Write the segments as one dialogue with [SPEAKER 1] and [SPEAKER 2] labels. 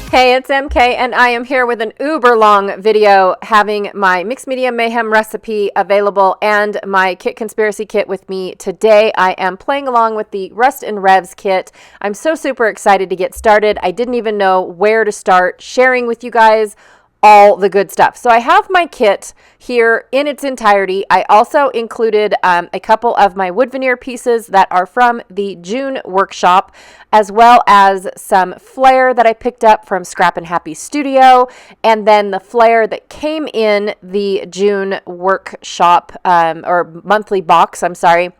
[SPEAKER 1] Hey, it's MK, and I am here with an uber long video having my Mixed Media Mayhem recipe available and my Kit Conspiracy kit with me today. I am playing along with the Rust and Revs kit. I'm so super excited to get started. I didn't even know where to start sharing with you guys all the good stuff. So I have my kit here in its entirety. I also included a couple of my wood veneer pieces that are from the June workshop, as well as some flare that I picked up from Scrap and Happy Studio, and then the flare that came in the June workshop or monthly box, I'm sorry.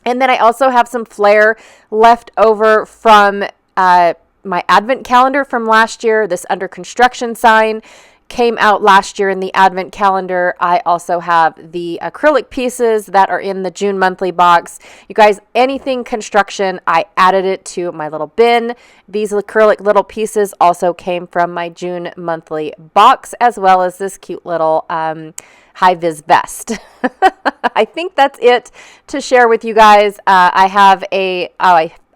[SPEAKER 1] And then I also have some flare left over from my advent calendar from last year. This under construction sign came out last year in the advent calendar. I also have the acrylic pieces that are in the June monthly box. You guys, anything construction, I added it to my little bin. These acrylic little pieces also came from my June monthly box, as well as this cute little high-vis vest. I think that's it to share with you guys. I have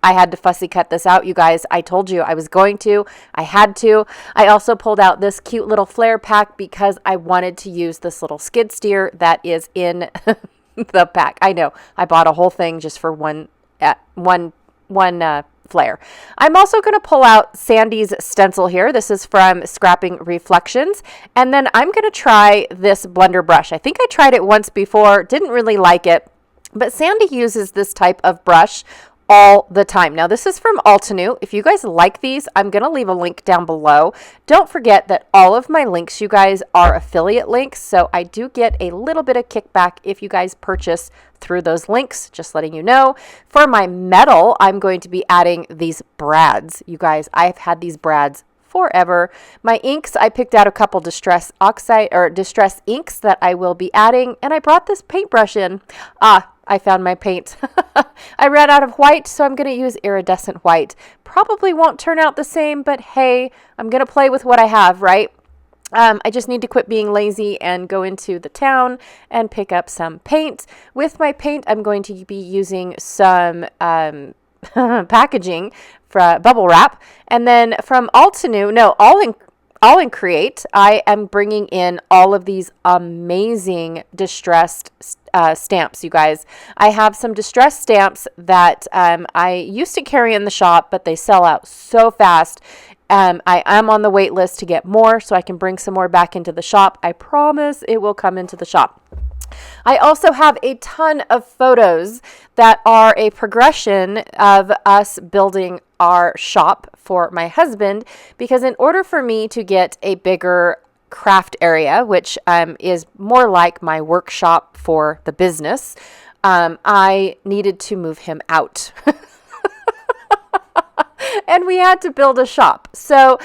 [SPEAKER 1] I had to fussy cut this out, you guys. I told you I was going to. I had to. I also pulled out this cute little flare pack because I wanted to use this little skid steer that is in the pack. I know. I bought a whole thing just for one flare. I'm also going to pull out Sandy's stencil here. This is from Scrapping Reflections. And then I'm going to try this blender brush. I think I tried it once before. Didn't really like it. But Sandy uses this type of brush all the time. Now, this is from Altenew. If you guys like these, I'm going to leave a link down below. Don't forget that all of my links, you guys, are affiliate links, so I do get a little bit of kickback if you guys purchase through those links, just letting you know. For my metal, I'm going to be adding these brads. You guys, I've had these brads forever. My inks, I picked out a couple distress inks that I will be adding, and I brought this paintbrush in. I found my paint. I ran out of white, so I'm going to use iridescent white. Probably won't turn out the same, but hey, I'm going to play with what I have, right? I just need to quit being lazy and go into the town and pick up some paint. With my paint, I'm going to be using some packaging for bubble wrap. And then from Altenew, All in Create, I am bringing in all of these amazing distressed stamps, you guys. I have some distressed stamps that I used to carry in the shop, but they sell out so fast. I am on the wait list to get more, so I can bring some more back into the shop. I promise it will come into the shop. I also have a ton of photos that are a progression of us building our shop for my husband, because in order for me to get a bigger craft area, which is more like my workshop for the business, I needed to move him out. And we had to build a shop. So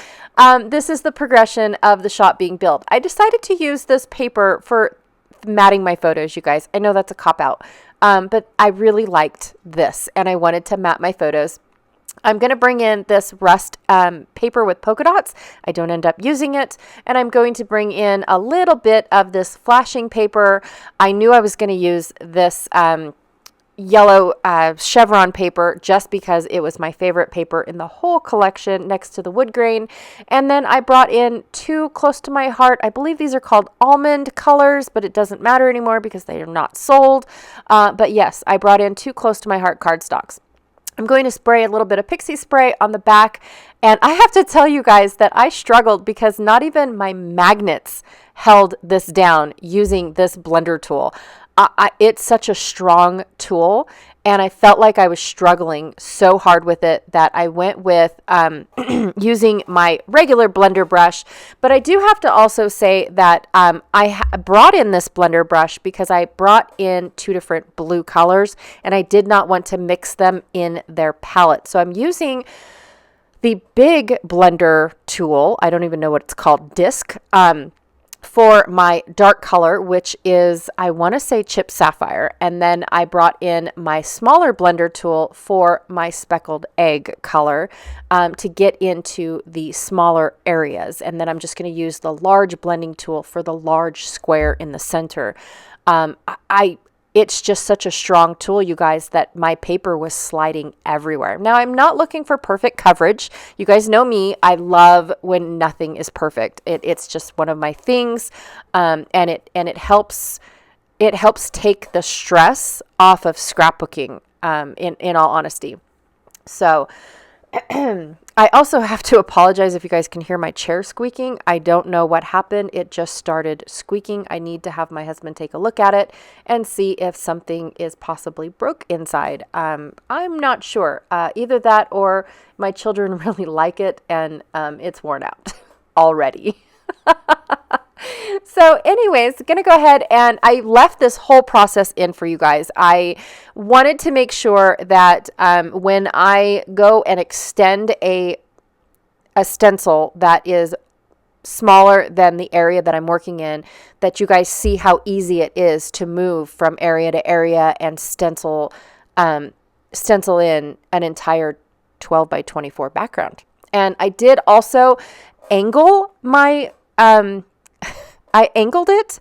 [SPEAKER 1] this is the progression of the shop being built. I decided to use this paper for matting my photos, you guys. I know that's a cop-out, but I really liked this, and I wanted to mat my photos. I'm going to bring in this rust paper with polka dots. I don't end up using it. And I'm going to bring in a little bit of this flashing paper. I knew I was going to use this yellow chevron paper just because it was my favorite paper in the whole collection next to the wood grain. And then I brought in two close to my heart. I believe these are called almond colors, but it doesn't matter anymore because they are not sold. But yes, I brought in two close to my heart cardstocks. I'm going to spray a little bit of pixie spray on the back. And I have to tell you guys that I struggled because not even my magnets held this down using this blender tool. It's such a strong tool, and I felt like I was struggling so hard with it that I went with using my regular blender brush. But I do have to also say that I brought in this blender brush because I brought in two different blue colors, and I did not want to mix them in their palette. So I'm using the big blender tool. I don't even know what it's called, disc. For my dark color, which is, I want to say, chip sapphire. And then I brought in my smaller blender tool for my speckled egg color to get into the smaller areas. And then I'm just going to use the large blending tool for the large square in the center. I it's just such a strong tool, you guys, that my paper was sliding everywhere. Now, I'm not looking for perfect coverage. You guys know me. I love when nothing is perfect. It's just one of my things, and it helps take the stress off of scrapbooking, in all honesty. So I also have to apologize if you guys can hear my chair squeaking. I don't know what happened. It just started squeaking. I need to have my husband take a look at it and see if something is possibly broke inside. I'm not sure. Either that or my children really like it and it's worn out already. So anyways, going to go ahead and I left this whole process in for you guys. I wanted to make sure that when I go and extend a stencil that is smaller than the area that I'm working in, that you guys see how easy it is to move from area to area and stencil in an entire 12 by 24 background. And I did also angle my I angled it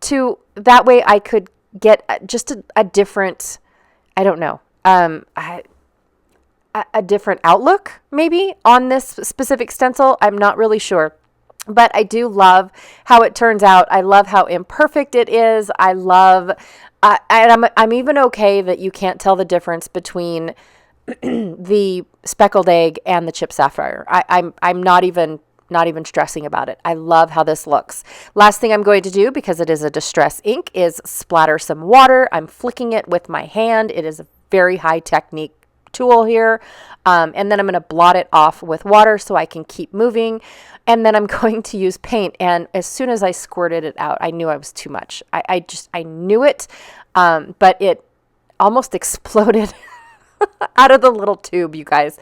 [SPEAKER 1] to that way I could get just a different, I don't know, a different outlook maybe on this specific stencil. I'm not really sure, but I do love how it turns out. I love how imperfect it is. I love, and I'm even okay that you can't tell the difference between the speckled egg and the chip sapphire. I'm not even stressing about it. I love how this looks. Last thing I'm going to do, because it is a distress ink, is splatter some water. I'm flicking it with my hand. It is a very high technique tool here. And then I'm going to blot it off with water so I can keep moving. And then I'm going to use paint. And as soon as I squirted it out, I knew I was too much. I knew it, but it almost exploded out of the little tube, you guys.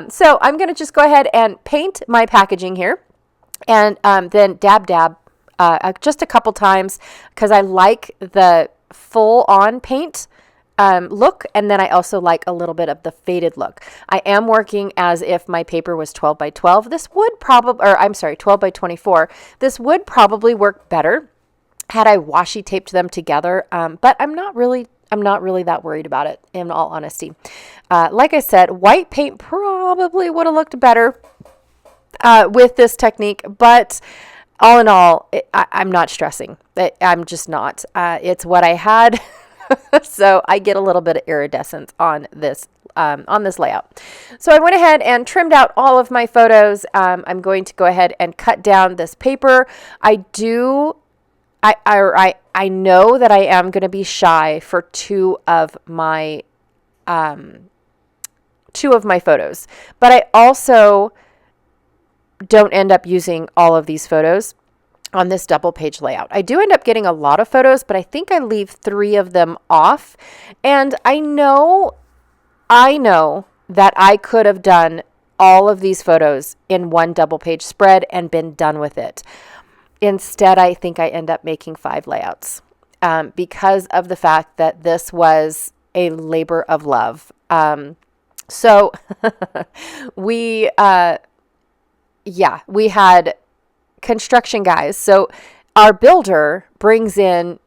[SPEAKER 1] So I'm going to just go ahead and paint my packaging here and then dab just a couple times because I like the full on paint look, and then I also like a little bit of the faded look. I am working as if my paper was 12 by 12. This would probably, or I'm sorry, 12 by 24. This would probably work better had I washi taped them together, but I'm not really that worried about it, in all honesty. Like I said, white paint probably would have looked better with this technique, but all in all, I'm not stressing. I'm just not. It's what I had, so I get a little bit of iridescence on this layout. So I went ahead and trimmed out all of my photos. I'm going to go ahead and cut down this paper. I know that I am going to be shy for two of my photos, but I also don't end up using all of these photos on this double page layout. I do end up getting a lot of photos, but I think I leave 3 of them off. And I know that I could have done all of these photos in one double page spread and been done with it. Instead, I think I end up making 5 layouts because of the fact that this was a labor of love. So we had construction guys. So our builder brings in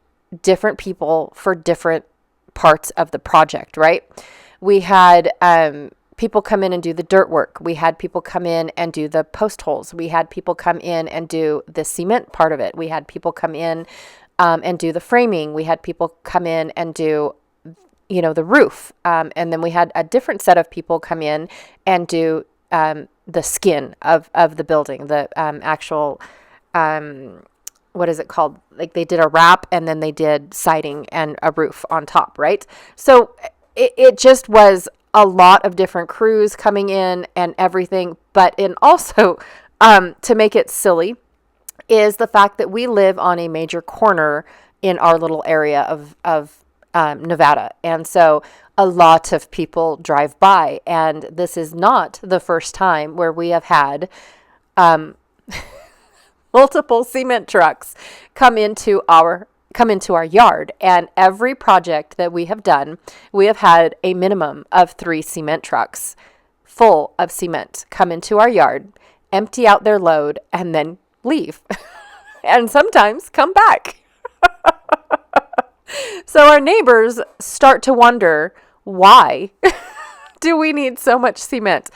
[SPEAKER 1] different people for different parts of the project, right? We had people come in and do the dirt work. We had people come in and do the post holes. We had people come in and do the cement part of it. We had people come in and do the framing. We had people come in and do, the roof. And then we had a different set of people come in and do the skin of the building, the actual, what is it called? Like they did a wrap and then they did siding and a roof on top, right? So it just was a lot of different crews coming in and everything. But also, to make it silly, is the fact that we live on a major corner in our little area of Nevada. And so a lot of people drive by. And this is not the first time where we have had multiple cement trucks come into our yard. And every project that we have done, we have had a minimum of 3 cement trucks full of cement come into our yard, empty out their load, and then leave. And sometimes come back. So our neighbors start to wonder, why do we need so much cement?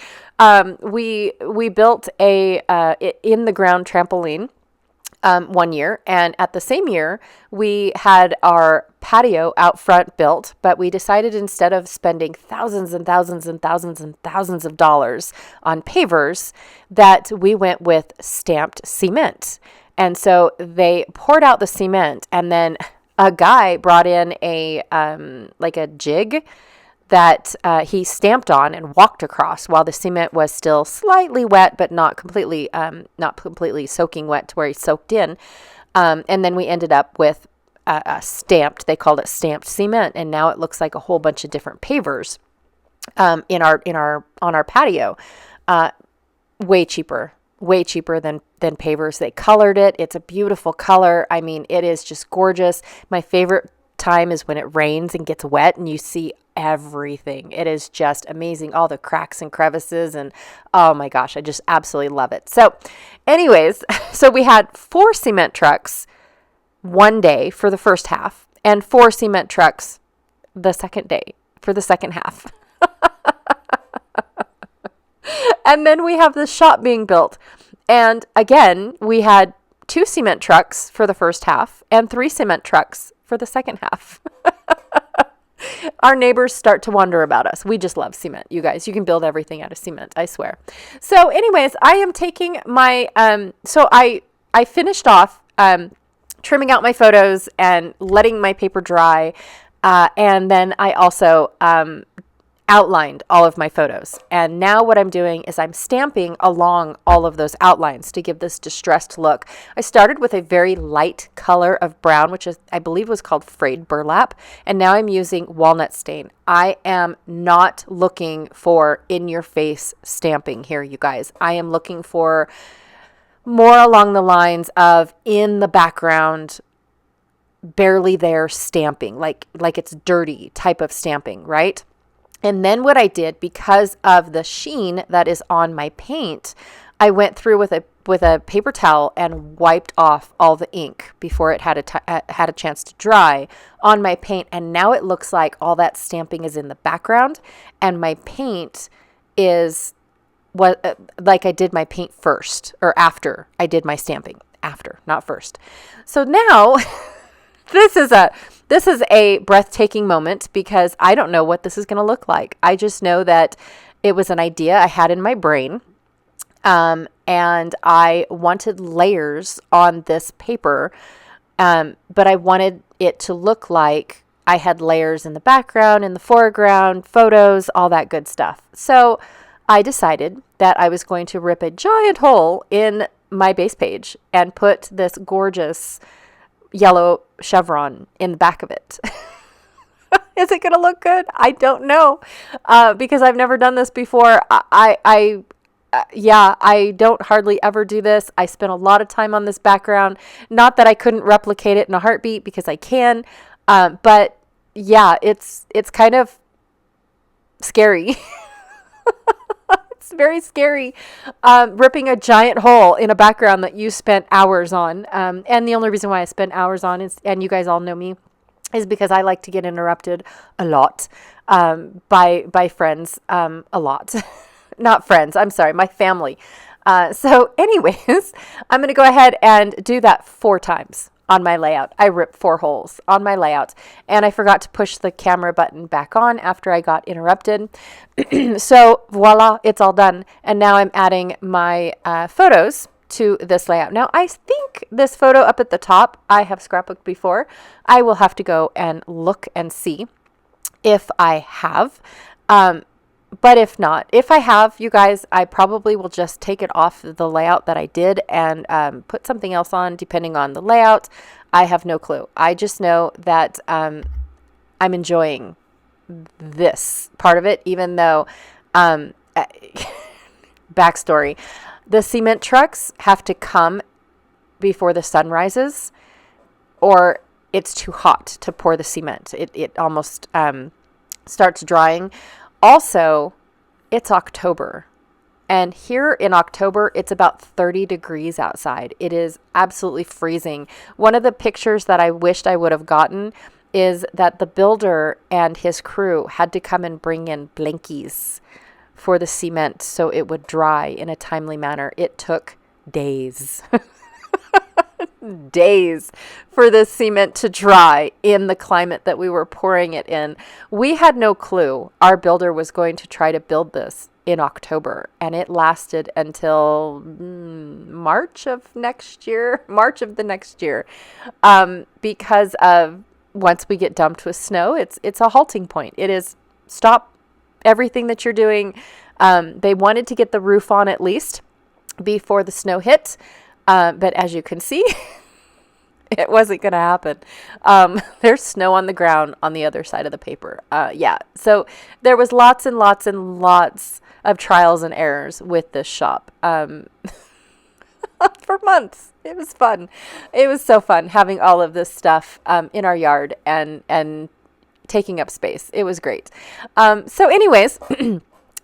[SPEAKER 1] We built a in the ground trampoline one year, and at the same year we had our patio out front built, but we decided, instead of spending thousands and thousands and thousands and thousands of dollars on pavers, that we went with stamped cement. And so they poured out the cement, and then a guy brought in a like a jig that he stamped on and walked across while the cement was still slightly wet, but not completely soaking wet to where he soaked in. And then we ended up with a stamped, they called it stamped cement, and now it looks like a whole bunch of different pavers on our patio. Way cheaper than pavers. They colored it. It's a beautiful color. I mean, it is just gorgeous. My favorite time is when it rains and gets wet and you see everything. It is just amazing. All the cracks and crevices, and oh my gosh, I just absolutely love it. So anyways, so we had 4 cement trucks one day for the first half, and 4 cement trucks the second day for the second half. And then we have the shop being built. And again, we had 2 cement trucks for the first half and 3 cement trucks for the second half. Our neighbors start to wonder about us. We just love cement, you guys. You can build everything out of cement, I swear. So anyways, I am taking my, so I finished off trimming out my photos and letting my paper dry. And then I also outlined all of my photos. And now what I'm doing is I'm stamping along all of those outlines to give this distressed look. I started with a very light color of brown, which is, I believe, was called frayed burlap. And now I'm using walnut stain. I am not looking for in-your-face stamping here, you guys. I am looking for more along the lines of in the background, barely there stamping, like it's dirty type of stamping, right? And then what I did, because of the sheen that is on my paint, I went through with a paper towel and wiped off all the ink before it had a chance to dry on my paint. And now it looks like all that stamping is in the background, and my paint is like I did my paint first, or after I did my stamping. After, not first. So now this is a breathtaking moment, because I don't know what this is going to look like. I just know that it was an idea I had in my brain, and I wanted layers on this paper, but I wanted it to look like I had layers in the background, in the foreground, photos, all that good stuff. So I decided that I was going to rip a giant hole in my base page and put this gorgeous yellow chevron in the back of it. Is it going to look good? I don't know, because I've never done this before. I don't hardly ever do this. I spent a lot of time on this background. Not that I couldn't replicate it in a heartbeat, because I can, but yeah, it's kind of scary. It's very scary, ripping a giant hole in a background that you spent hours on. And the only reason why I spent hours on is, and you guys all know me, is because I like to get interrupted a lot by friends, a lot. Not friends, I'm sorry, my family. So anyways, I'm going to go ahead and do that 4 times on my layout. I ripped 4 holes on my layout, and I forgot to push the camera button back on after I got interrupted. So voila, it's all done. And now I'm adding my photos to this layout. Now, I think this photo up at the top, I have scrapbooked before. I will have to go and look and see if I have. But if not, if I have, you guys, I probably will just take it off the layout that I did and put something else on, depending on the layout. I have no clue. I just know that I'm enjoying this part of it, even though, backstory, the cement trucks have to come before the sun rises, or it's too hot to pour the cement. It almost starts drying. Also, it's October, and here in October, it's about 30 degrees outside. It is absolutely freezing. One of the pictures that I wished I would have gotten is that the builder and his crew had to come and bring in blankies for the cement so it would dry in a timely manner. It took days. Days for this cement to dry in the climate that we were pouring it in. We had no clue our builder was going to try to build this in October, and it lasted until March of the next year, because of once we get dumped with snow, it's a halting point. It is stop everything that you're doing. They wanted to get the roof on at least before the snow hit. But as you can see, it wasn't going to happen. There's snow on the ground on the other side of the paper. So there was lots and lots and lots of trials and errors with this shop for months. It was fun. It was so fun having all of this stuff in our yard and taking up space. It was great. So anyways,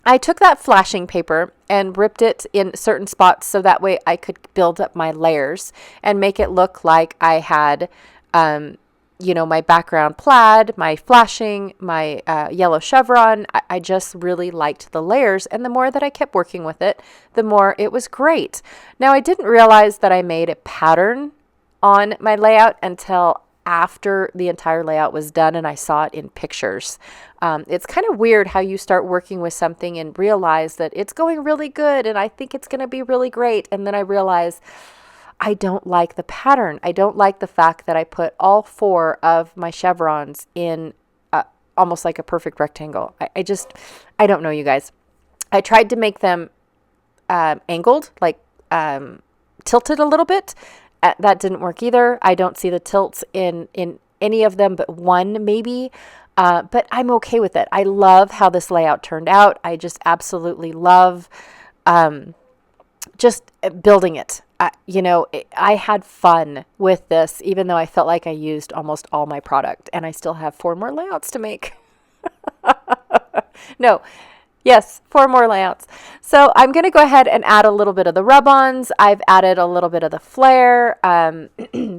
[SPEAKER 1] I took that flashing paper and ripped it in certain spots so that way I could build up my layers and make it look like I had, my background plaid, my flashing, my yellow chevron. I just really liked the layers, and the more that I kept working with it, the more it was great. Now, I didn't realize that I made a pattern on my layout until after the entire layout was done and I saw it in pictures. It's kind of weird how you start working with something and realize that it's going really good and I think it's going to be really great. And then I realize I don't like the pattern. I don't like the fact that I put all 4 of my chevrons in almost like a perfect rectangle. I don't know, you guys. I tried to make them angled, like tilted a little bit. That didn't work either. I don't see the tilts in any of them but one maybe. But I'm okay with it. I love how this layout turned out. I just absolutely love just building it. I had fun with this, even though I felt like I used almost all my product. And I still have 4 more layouts to make. No. Yes, 4 more layouts. So I'm going to go ahead and add a little bit of the rub-ons. I've added a little bit of the flare,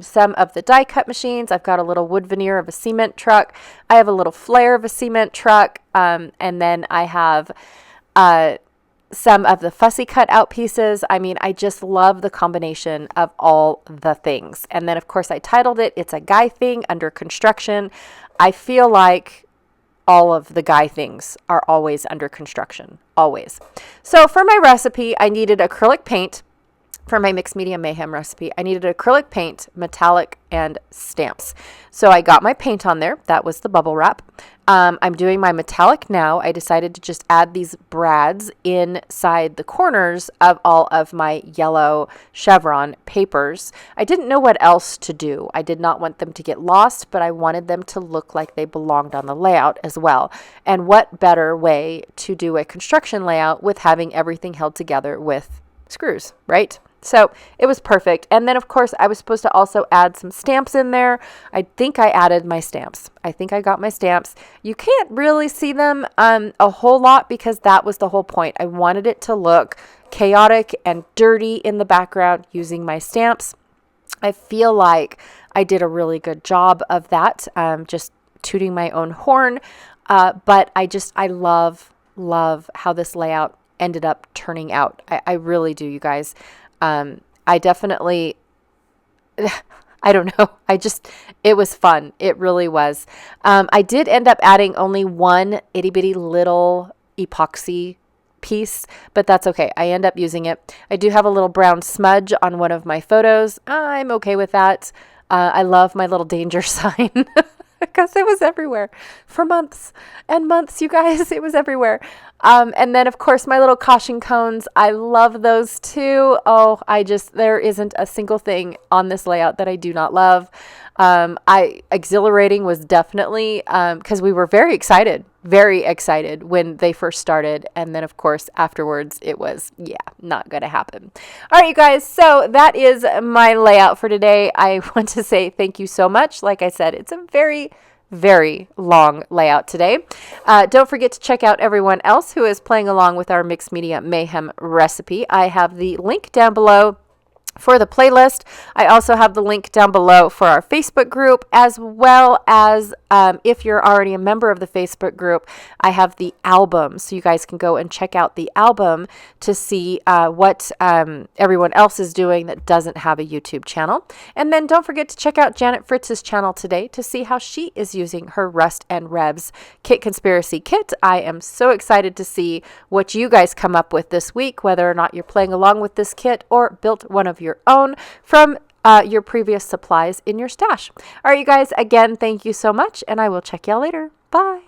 [SPEAKER 1] some of the die cut machines. I've got a little wood veneer of a cement truck. I have a little flare of a cement truck. And then I have some of the fussy cut out pieces. I mean, I just love the combination of all the things. And then, of course, I titled it, It's a Guy Thing Under Construction. I feel like all of the guy things are always under construction, always. So for my recipe, I needed acrylic paint. For my mixed media mayhem recipe, I needed acrylic paint, metallic, and stamps. So I got my paint on there. That was the bubble wrap. I'm doing my metallic now. I decided to just add these brads inside the corners of all of my yellow chevron papers. I didn't know what else to do. I did not want them to get lost, but I wanted them to look like they belonged on the layout as well. And what better way to do a construction layout with having everything held together with screws, right? So it was perfect. And then, of course, I was supposed to also add some stamps in there. I think I added my stamps. I think I got my stamps. You can't really see them a whole lot because that was the whole point. I wanted it to look chaotic and dirty in the background using my stamps. I feel like I did a really good job of that, just tooting my own horn. But I love how this layout ended up turning out. I really do, you guys. I definitely, I don't know. It was fun. It really was. I did end up adding only one itty bitty little epoxy piece, but that's okay. I end up using it. I do have a little brown smudge on one of my photos. I'm okay with that. I love my little danger sign. Because it was everywhere for months and months, you guys. It was everywhere. And then, of course, my little caution cones. I love those too. Oh, there isn't a single thing on this layout that I do not love. Exhilarating was definitely because we were very excited when they first started. And then, of course, afterwards, it was, not going to happen. All right, you guys. So that is my layout for today. I want to say thank you so much. Like I said, it's a very, very long layout today. Don't forget to check out everyone else who is playing along with our Mixed Media Mayhem recipe. I have the link down below for the playlist. I also have the link down below for our Facebook group, as well as if you're already a member of the Facebook group, I have the album. So you guys can go and check out the album to see what everyone else is doing that doesn't have a YouTube channel. And then don't forget to check out Janet Fritz's channel today to see how she is using her Rust and Revs Kit Conspiracy Kit. I am so excited to see what you guys come up with this week, whether or not you're playing along with this kit or built one of your own from your previous supplies in your stash. All right, you guys, again, thank you so much, and I will check y'all later. Bye.